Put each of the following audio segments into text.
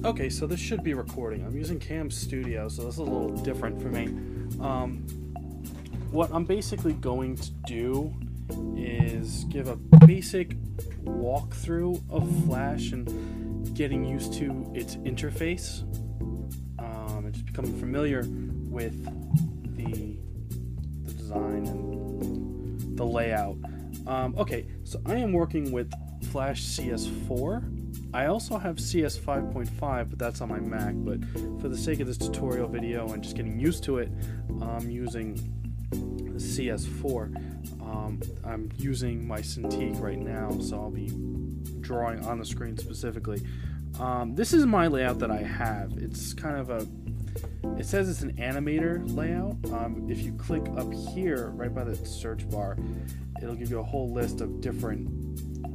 Okay, so this should be recording. I'm using Camstudio, so this is a little different for me. What I'm basically going to do is give a basic walkthrough of Flash and getting used to its interface, and just becoming familiar with the design and the layout. Okay, so I am working with Flash CS4. I also have CS 5.5, but that's on my Mac. But for the sake of this tutorial video and just getting used to it, I'm using CS4. I'm using my Cintiq right now, so I'll be drawing on the screen specifically. This is my layout that I have. It's kind of it says it's an animator layout. If you click up here, right by the search bar, it'll give you a whole list of different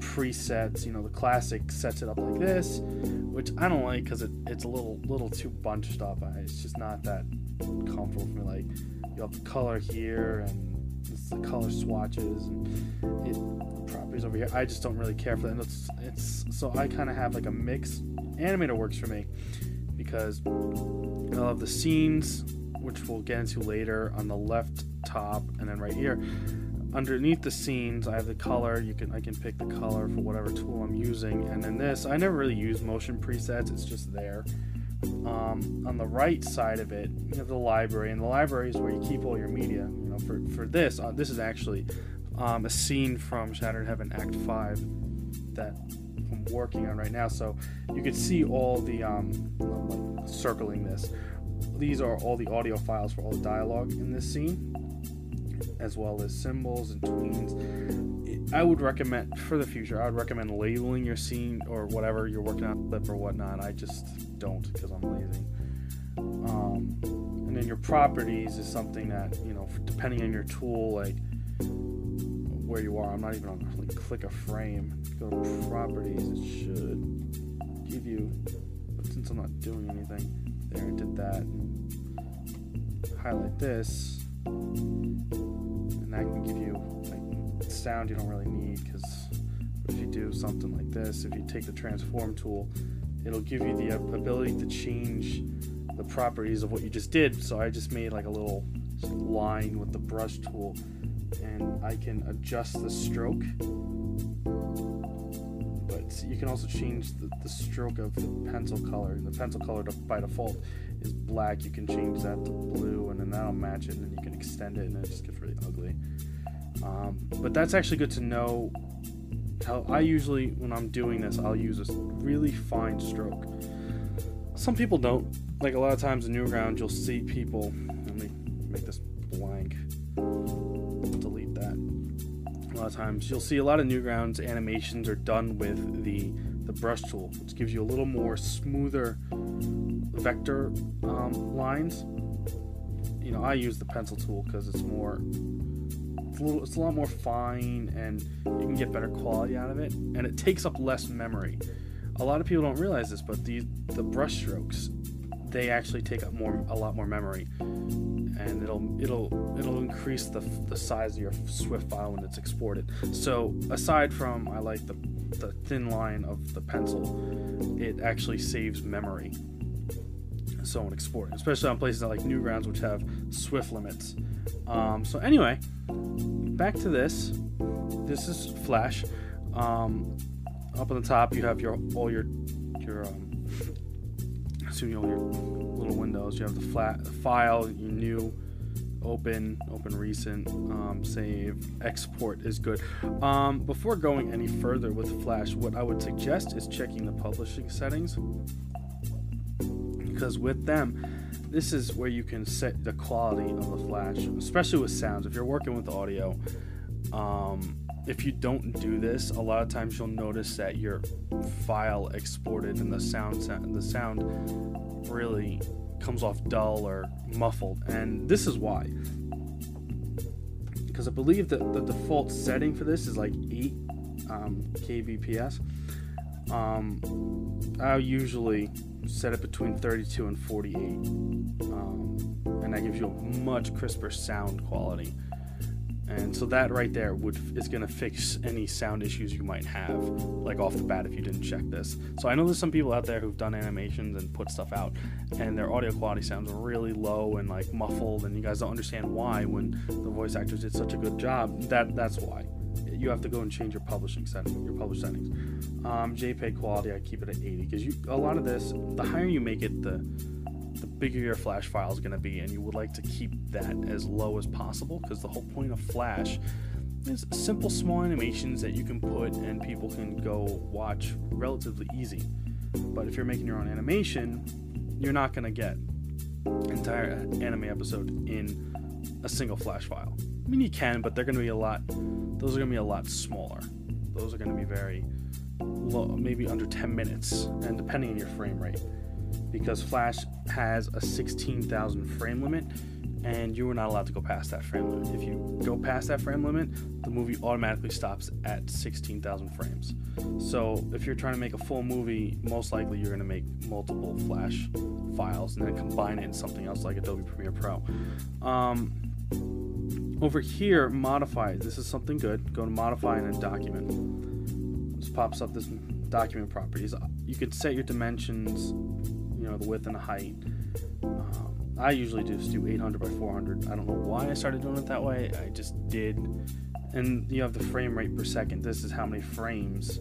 presets. You know, the classic sets it up like this, which I don't like because it's a little too bunched up. It's just not that comfortable for me. Like, you have the color here, and it's the color swatches, and properties over here. I just don't really care for that. So I kind of have like a mix. Animator works for me because I'll have the scenes, which we'll get into later, on the left top, and then right here underneath the scenes I have the color. I can pick the color for whatever tool I'm using, and then this, I never really use motion presets, it's just there. On the right side of it, you have the library, and the library is where you keep all your media. You know, for this, this is actually a scene from Shattered Heaven Act 5 that I'm working on right now. So you can see all the I'm like circling this. These are all the audio files for all the dialogue in this scene, as well as symbols and tweens. I would recommend, for the future, I would recommend labeling your scene or whatever you're working on, clip or whatnot. I just don't, because I'm lazy. And then your properties is something that, you know, depending on your tool, like where you are. I'm not even on like click a frame. Go to properties, it should give you, but since I'm not doing anything, there, I did that. Highlight this, and that can give you like sound you don't really need, because if you do something like this, if you take the transform tool, it'll give you the ability to change the properties of what you just did. So I just made like a little line with the brush tool, and I can adjust the stroke, but you can also change the stroke of the pencil color. And the pencil color by default is black. You can change that to blue, and then that'll match it, and then you can extend it, and it just gets really ugly. But that's actually good to know. How I usually, when I'm doing this, I'll use a really fine stroke. Some people don't. Like, a lot of times in Newgrounds, you'll see people, let me make this blank, delete that. A lot of times you'll see a lot of Newgrounds animations are done with the brush tool, which gives you a little more smoother vector lines. You know, I use the pencil tool because it's a lot more fine, and you can get better quality out of it, and it takes up less memory. A lot of people don't realize this, but the brush strokes, they actually take up a lot more memory, and it'll increase the size of your Swift file when it's exported. So aside from, I like the thin line of the pencil, it actually saves memory. So when exporting, especially on places like Newgrounds, which have Swift limits. So anyway, back to this. This is Flash. Up on the top, you have all your little windows. You have the file, your new, open recent, save, export is good. Before going any further with Flash, what I would suggest is checking the publishing settings, because with them, this is where you can set the quality of the Flash, especially with sounds. If you're working with audio, if you don't do this, a lot of times you'll notice that your file exported and the sound really comes off dull or muffled, and this is why. Because I believe that the default setting for this is like 8 kbps. I'll usually set it between 32 and 48, and that gives you a much crisper sound quality. And so that right there is going to fix any sound issues you might have, like off the bat if you didn't check this. So I know there's some people out there who've done animations and put stuff out, and their audio quality sounds really low and like muffled, and you guys don't understand why when the voice actors did such a good job. That's why. You have to go and change your publishing setting, your publish settings. JPEG quality, I keep it at 80 because a lot of this, the higher you make it, the bigger your Flash file is going to be, and you would like to keep that as low as possible because the whole point of Flash is simple, small animations that you can put and people can go watch relatively easy. But if you're making your own animation, you're not going to get an entire anime episode in a single Flash file. I mean, you can, but they're going to be those are going to be a lot smaller. Those are going to be very low, maybe under 10 minutes, and depending on your frame rate. Because Flash has a 16,000 frame limit, and you are not allowed to go past that frame limit. If you go past that frame limit, the movie automatically stops at 16,000 frames. So if you're trying to make a full movie, most likely you're going to make multiple Flash files and then combine it in something else like Adobe Premiere Pro. Over here, modify. This is something good. Go to modify and then document. This pops up this document properties. You can set your dimensions, the width and the height. I usually just do 800 by 400. I don't know why I started doing it that way. I just did. And you have the frame rate per second. This is how many frames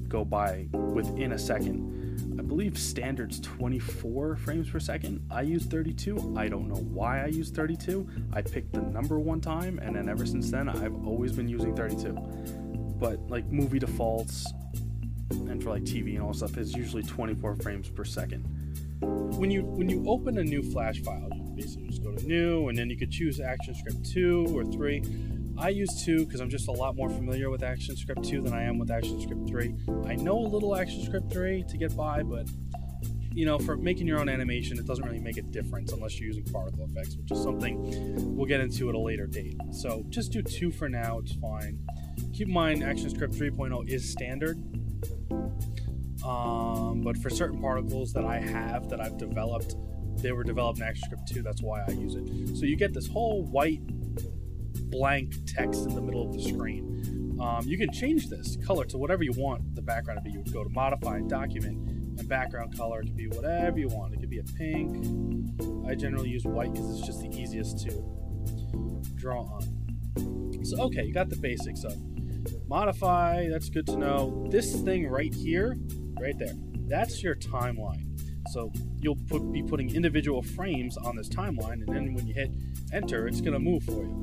go by within a second. I believe standard's 24 frames per second. I use 32. I don't know why I use 32. I picked the number one time, and then ever since then, I've always been using 32. But like movie defaults and for like TV and all stuff is usually 24 frames per second. When you open a new Flash file, you basically just go to New, and then you could choose ActionScript 2 or 3. I use 2 because I'm just a lot more familiar with ActionScript 2 than I am with ActionScript 3. I know a little ActionScript 3 to get by, but for making your own animation, it doesn't really make a difference unless you're using particle effects, which is something we'll get into at a later date. So just do 2 for now, it's fine. Keep in mind, ActionScript 3.0 is standard. But for certain particles that I've developed, they were developed in ActionScript 2, that's why I use it. So you get this whole white blank text in the middle of the screen. You can change this color to whatever you want the background to be. You would go to modify and document, and background color can be whatever you want. It could be a pink. I generally use white because it's just the easiest to draw on. So okay, you got the basics of modify, that's good to know. This thing right here, right there, that's your timeline. So you'll be putting individual frames on this timeline, and then when you hit enter, it's going to move for you.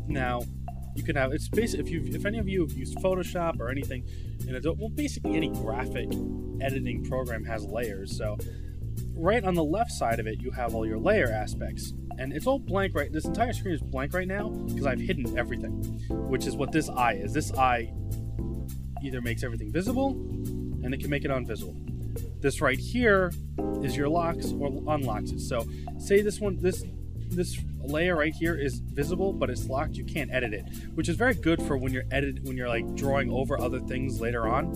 Now, you can have, it's basically, if any of you have used Photoshop or anything in Adobe, well, basically any graphic editing program has layers. So right on the left side of it, you have all your layer aspects. And it's all blank right, this entire screen is blank right now because I've hidden everything, which is what this eye is. This eye either makes everything visible, and it can make it invisible. This right here is your locks or unlocks it. So say this layer right here is visible, but it's locked, you can't edit it, which is very good for when you're like drawing over other things later on.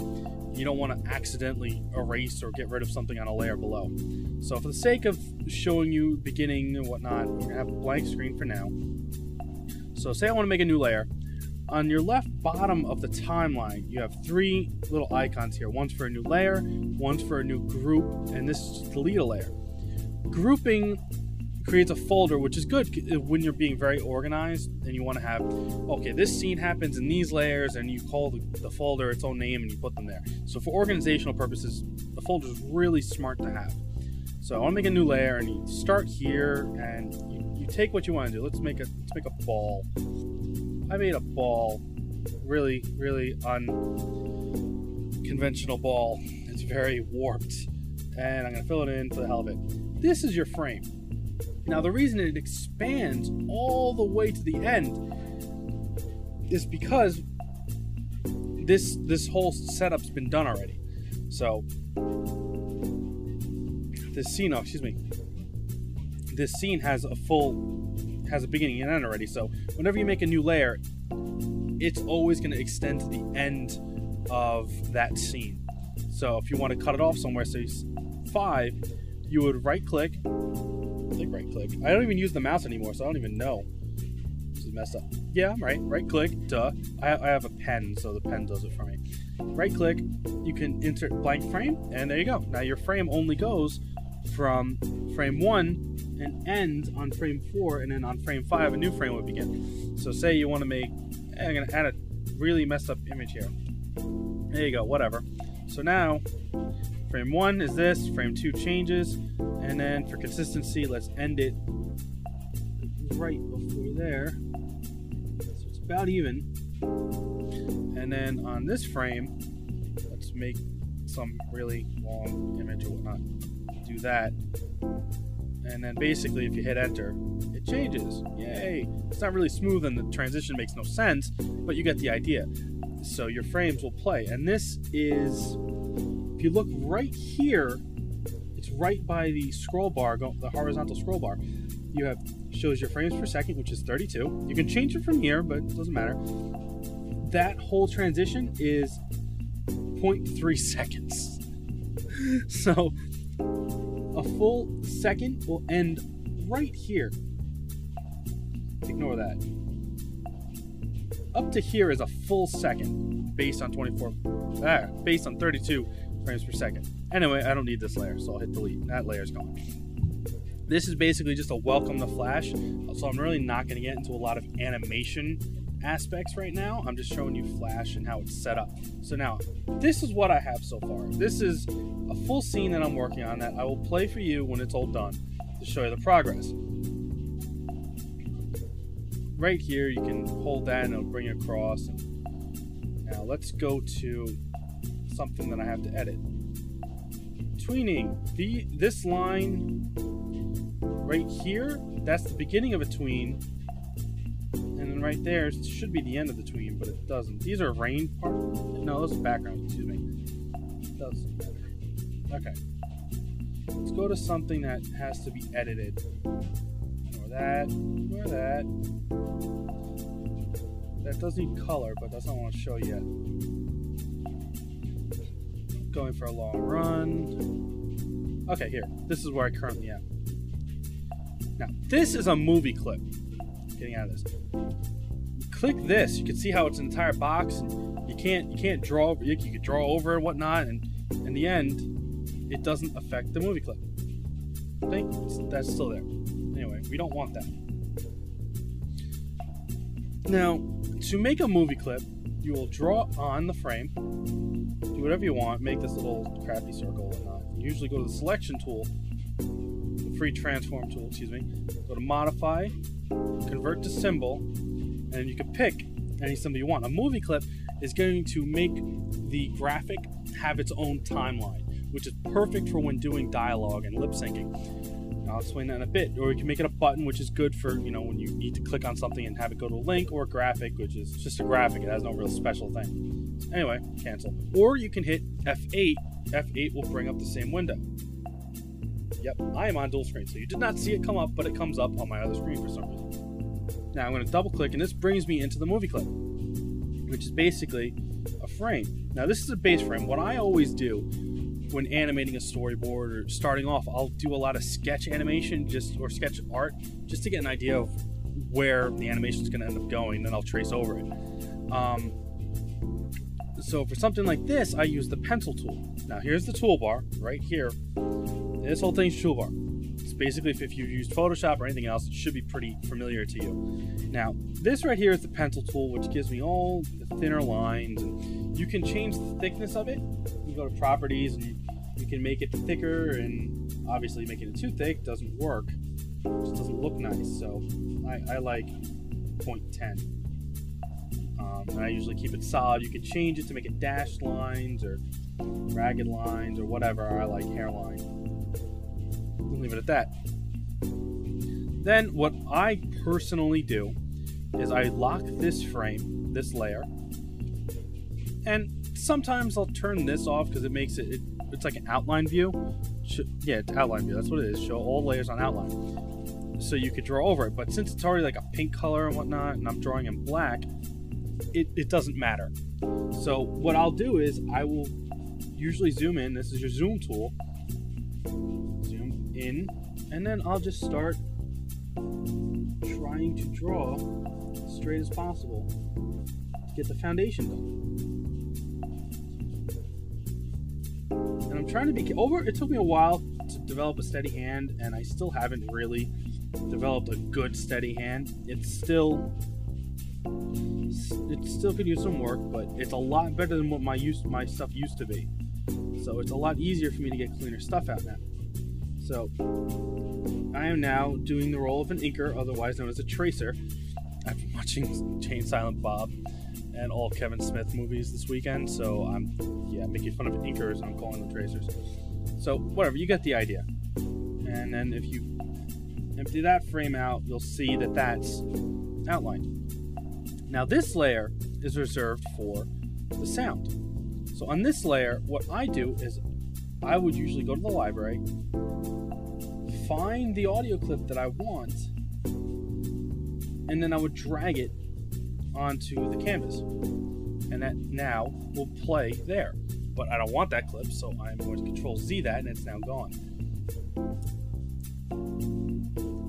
You don't want to accidentally erase or get rid of something on a layer below. So for the sake of showing you beginning and whatnot, we're gonna have a blank screen for now. So say I want to make a new layer. On your left bottom of the timeline, you have 3 little icons here. One's for a new layer, one's for a new group, and this is to delete a layer. Grouping creates a folder, which is good when you're being very organized and you want to have, okay, this scene happens in these layers, and you call the folder its own name and you put them there. So for organizational purposes, the folder is really smart to have. So I want to make a new layer, and you start here, and you take what you want to do. Let's make a ball. I made a ball, really, really unconventional ball. It's very warped, and I'm going to fill it in for the hell of it. This is your frame. Now, the reason it expands all the way to the end is because this whole setup's been done already. So this scene has a beginning and end already. So whenever you make a new layer, it's always going to extend to the end of that scene. So if you want to cut it off somewhere, say 5, you would right click right click. I don't even use the mouse anymore, so I don't even know. This is messed up. Yeah, I'm right. Right click, duh. I have a pen, so the pen does it for me. Right click, you can insert blank frame, and there you go. Now your frame only goes from frame 1 and ends on frame 4, and then on frame 5 a new frame would begin. So say you want to make, I'm going to add a really messed up image here. There you go, whatever. So now frame 1 is this, frame 2 changes, and then for consistency, let's end it right before there. So it's about even. And then on this frame, let's make some really long image or whatnot. Do that. And then basically if you hit enter, it changes. Yay! It's not really smooth and the transition makes no sense, but you get the idea. So your frames will play. And this is, if you look right here, it's right by the scroll bar, the horizontal scroll bar. You have, shows your frames per second, which is 32. You can change it from here, but it doesn't matter. That whole transition is 0.3 seconds. So a full second will end right here. Ignore that. Up to here is a full second based on based on 32 frames per second. Anyway, I don't need this layer, so I'll hit delete. That layer's gone. This is basically just a welcome to Flash, so I'm really not going to get into a lot of animation aspects right now. I'm just showing you Flash and how it's set up. So now, this is what I have so far. This is a full scene that I'm working on that I will play for you when it's all done to show you the progress. Right here, you can hold that and it'll bring it across. Now let's go to something that I have to edit. Tweening. This line right here, that's the beginning of a tween. And then right there should be the end of the tween, but it doesn't. These are rain part. No, those are background, excuse me. It doesn't matter. Okay. Let's go to something that has to be edited. Ignore that. Ignore that. That does need color, but that's not what I want to show yet. Going for a long run. Okay, here. This is where I currently am. Now, this is a movie clip. Getting out of this. Click this. You can see how it's an entire box. And you can't draw. You can draw over and whatnot, and in the end, it doesn't affect the movie clip. See? That's still there. Anyway, we don't want that. Now, to make a movie clip, you will draw on the frame, do whatever you want, make this little crappy circle and whatnot. You usually go to the selection tool, the free transform tool, excuse me, go to modify, convert to symbol, and you can pick any symbol you want. A movie clip is going to make the graphic have its own timeline, which is perfect for when doing dialogue and lip syncing. I'll explain that in a bit. Or you can make it a button, which is good for, you know, when you need to click on something and have it go to a link, or a graphic, which is just a graphic. It has no real special thing. Anyway, cancel. Or you can hit F8. F8 will bring up the same window. Yep, I am on dual screen, so you did not see it come up, but it comes up on my other screen for some reason. Now I'm going to double click, and this brings me into the movie clip, which is basically a frame. Now this is a base frame. What I always do when animating a storyboard or starting off, I'll do a lot of sketch animation or sketch art just to get an idea of where the animation is going to end up going, then I'll trace over it. So for something like this, I use the pencil tool. Now here's the toolbar right here. This whole thing's toolbar. It's basically, if you've used Photoshop or anything else, it should be pretty familiar to you. Now this right here is the pencil tool, which gives me all the thinner lines, and you can change the thickness of it. You go to properties and you can make it thicker, and obviously making it too thick doesn't work. It just doesn't look nice. So I like 0.10. And I usually keep it solid. You can change it to make it dashed lines or ragged lines or whatever. I like hairline. We'll leave it at that. Then what I personally do is I lock this frame, this layer, and sometimes I'll turn this off because it makes it's like an outline view. Yeah, it's outline view. That's what it is. Show all layers on outline. So you could draw over it. But since it's already like a pink color and whatnot, and I'm drawing in black, it doesn't matter. So what I'll do is I will usually zoom in. This is your zoom tool. Zoom in, And then I'll just start trying to draw as straight as possible to get the foundation done. And I'm trying to be over. It took me a while to develop a steady hand, and I still haven't really developed a good steady hand. It still could use some work, but it's a lot better than what my stuff used to be. So it's a lot easier for me to get cleaner stuff out now. So I am now doing the role of an inker, otherwise known as a tracer. I've been watching Jane Silent Bob and all Kevin Smith movies this weekend, so I'm making fun of inkers and I'm calling them tracers. So whatever, you get the idea. And then if you empty that frame out, you'll see that that's outlined. Now this layer is reserved for the sound. So on this layer, what I do is I would usually go to the library, find the audio clip that I want, and then I would drag it onto the canvas. And that now will play there. But I don't want that clip, so I'm going to Control Z that, and it's now gone.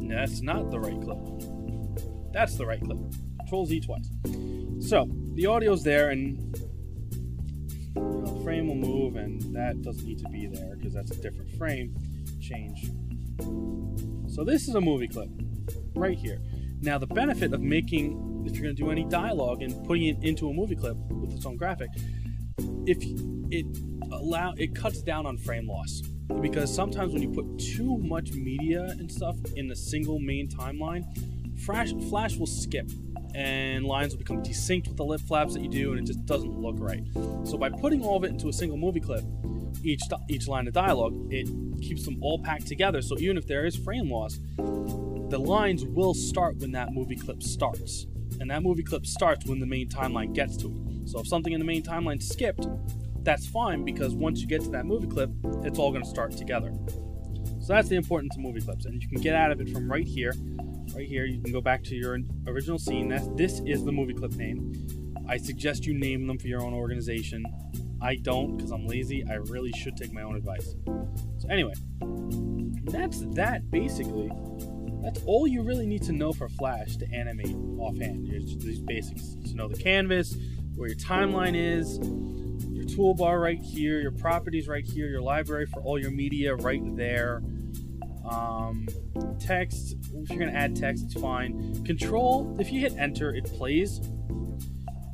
That's not the right clip. That's the right clip. Control Z twice. So the audio's there, and the frame will move, and that doesn't need to be there because that's a different frame. Change. So this is a movie clip right here. Now the benefit of making, if you're going to do any dialogue and putting it into a movie clip with its own graphic, it cuts down on frame loss, because sometimes when you put too much media and stuff in a single main timeline, Flash will skip and lines will become desynced with the lip flaps that you do, and it just doesn't look right. So by putting all of it into a single movie clip, each line of dialogue, it keeps them all packed together, so even if there is frame loss, the lines will start when that movie clip starts, and that movie clip starts when the main timeline gets to it. So if something in the main timeline skipped, that's fine, because once you get to that movie clip, it's all going to start together. So that's the importance of movie clips, and you can get out of it from right here. Right here, you can go back to your original scene. This is the movie clip name. I suggest you name them for your own organization. I don't, because I'm lazy. I really should take my own advice. So anyway, that's that basically. That's all you really need to know for Flash to animate offhand. These basics. To know the canvas, where your timeline is, your toolbar right here, your properties right here, your library for all your media right there. Text, if you're going to add text, it's fine. Control, if you hit enter, it plays.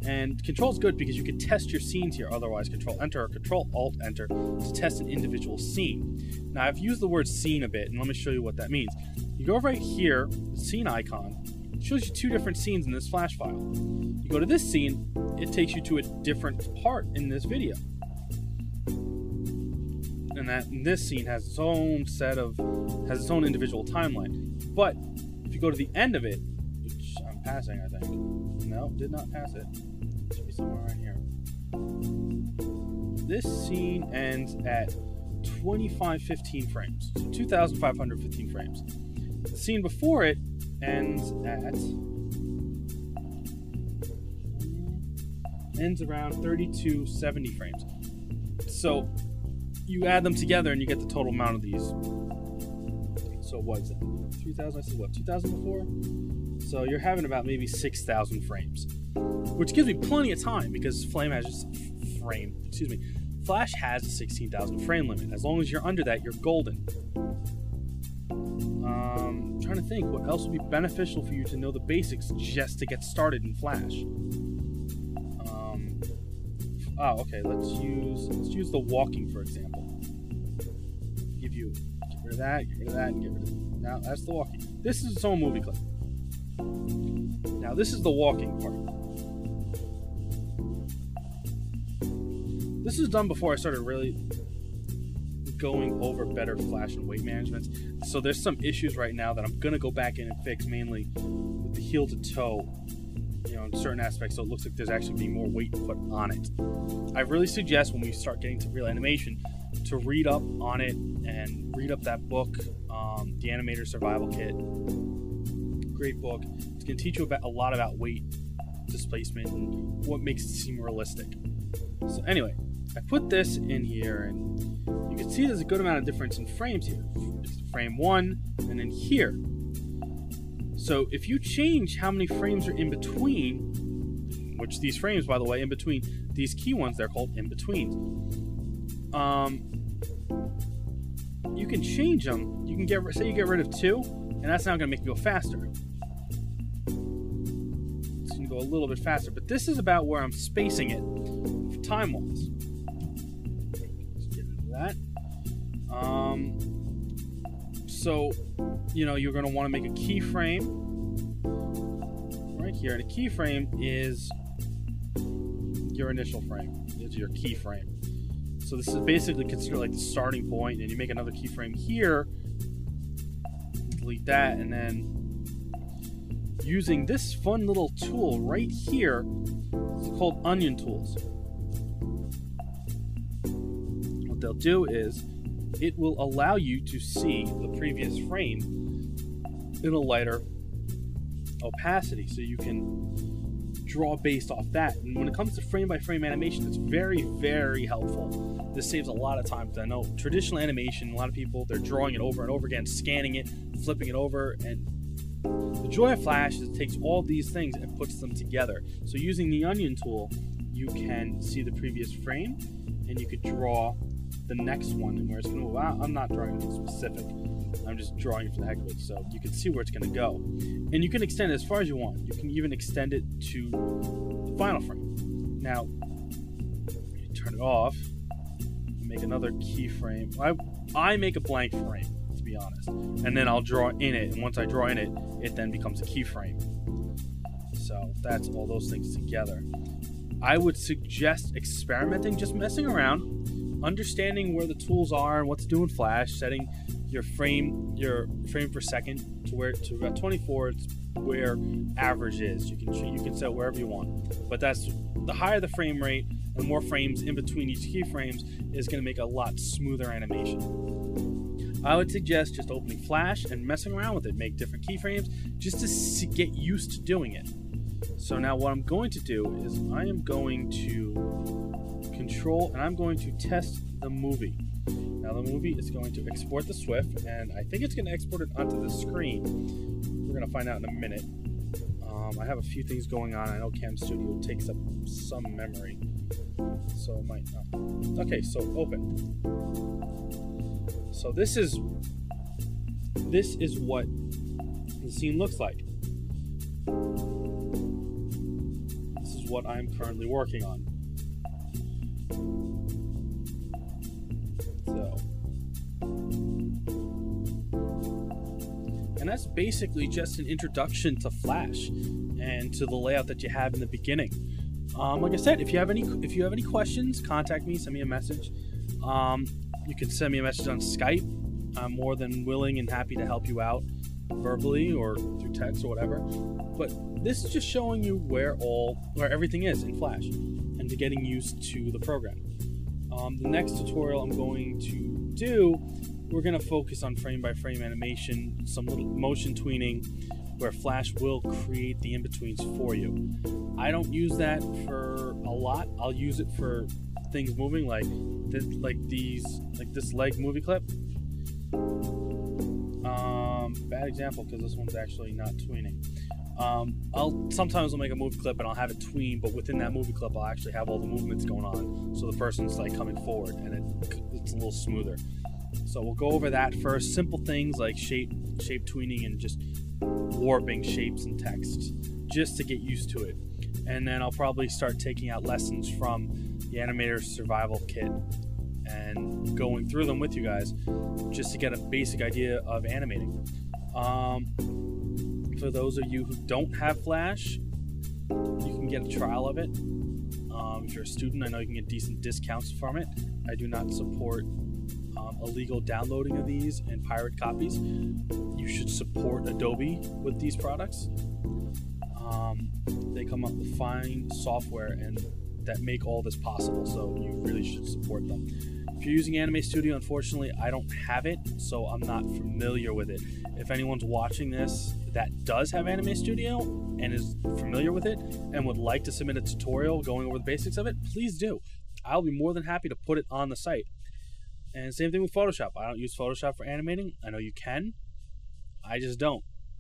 And control is good because you can test your scenes here. Otherwise, control enter or control alt enter to test an individual scene. Now, I've used the word scene a bit, and let me show you what that means. You go right here, the scene icon, it shows you two different scenes in this Flash file. You go to this scene, it takes you to a different part in this video. And this scene has its own its own individual timeline. But if you go to the end of it, which I'm passing, I think. No, did not pass it. It should be somewhere right here. This scene ends at 2515 frames, so 2,515 frames. The scene before it ends around 3270 frames. So you add them together and you get the total amount of these. So what is that? 3,000? I said what? 2,000 before? So you're having about maybe 6,000 frames, which gives me plenty of time because Flash has a 16,000 frame limit. As long as you're under that, you're golden. I'm trying to think what else would be beneficial for you to know the basics just to get started in Flash. Okay. Let's use the walking for example. Get rid of that, and get rid of that. Now that's the walking. This is its own movie clip. Now this is the walking part. This was done before I started really going over better Flash and weight management. So there's some issues right now that I'm gonna go back in and fix, mainly with the heel to toe, in certain aspects, so it looks like there's actually being more weight put on it. I really suggest when we start getting to real animation to read up on it and read up that book, The Animator Survival Kit. Great book. It's going to teach you a lot about weight displacement and what makes it seem realistic. So anyway, I put this in here, and you can see there's a good amount of difference in frames here. It's frame 1 and then here. So if you change how many frames are in between, which these frames, by the way, in between these key ones, they're called in-betweens. You can change them. You can say you get rid of 2, and that's now going to make you go faster. It's going to go a little bit faster, but this is about where I'm spacing it time-wise. Let's get into that. So, you know, you're going to want to make a keyframe right here, and a keyframe is your initial frame. It's your keyframe. So this is basically considered like the starting point, and you make another keyframe here, delete that, and then using this fun little tool right here, it's called onion tools. What they'll do is it will allow you to see the previous frame in a lighter opacity, so you can draw based off that. And when it comes to frame-by-frame animation, it's very, very helpful. This saves a lot of time, because I know traditional animation, a lot of people, they're drawing it over and over again, scanning it, flipping it over, and the joy of Flash is it takes all these things and puts them together. So using the onion tool, you can see the previous frame, and you could draw the next one and where it's going to move. I'm not drawing anything specific. I'm just drawing it for the heck of it, so you can see where it's going to go. And you can extend it as far as you want. You can even extend it to the final frame. Now, you turn it off, make another keyframe. I make a blank frame, to be honest, and then I'll draw in it, and once I draw in it, it then becomes a keyframe. So that's all those things together. I would suggest experimenting, just messing around, understanding where the tools are and what to do in Flash, setting your frame per second to about 24. It's where average is. You can set wherever you want, but that's the higher the frame rate and more frames in between each keyframes is going to make a lot smoother animation. I would suggest just opening Flash and messing around with it. Make different keyframes just to get used to doing it. So now what I'm going to do is I am going to control, and I'm going to test the movie. Now the movie is going to export the SWF, and I think it's going to export it onto the screen. We're going to find out in a minute. I have a few things going on. I know Camstudio takes up some memory, so it might not. Okay, so open. So this is what the scene looks like. This is what I'm currently working on. And that's basically just an introduction to Flash and to the layout that you have in the beginning. Like I said, if you have any questions, contact me, send me a message. You can send me a message on Skype. I'm more than willing and happy to help you out verbally or through text or whatever. But this is just showing you where everything is in Flash and to getting used to the program. The next tutorial I'm going to do, we're going to focus on frame-by-frame animation, some little motion tweening, where Flash will create the in-betweens for you. I don't use that for a lot. I'll use it for things moving, like this leg movie clip. Bad example, because this one's actually not tweening. Sometimes I'll make a movie clip and I'll have it tween, but within that movie clip I'll actually have all the movements going on, so the person's like coming forward and it's a little smoother. So we'll go over that first. Simple things like shape tweening and just warping shapes and text, just to get used to it. And then I'll probably start taking out lessons from the Animator's Survival Kit and going through them with you guys, just to get a basic idea of animating. For those of you who don't have Flash, you can get a trial of it. If you're a student, I know you can get decent discounts from it. I do not support illegal downloading of these and pirate copies. You should support Adobe with these products. They come up with fine software and that make all this possible, so you really should support them. If you're using Anime Studio, unfortunately, I don't have it, so I'm not familiar with it. If anyone's watching this that does have Anime Studio and is familiar with it and would like to submit a tutorial going over the basics of it, please do. I'll be more than happy to put it on the site. And same thing with Photoshop. I don't use Photoshop for animating. I know you can. I just don't.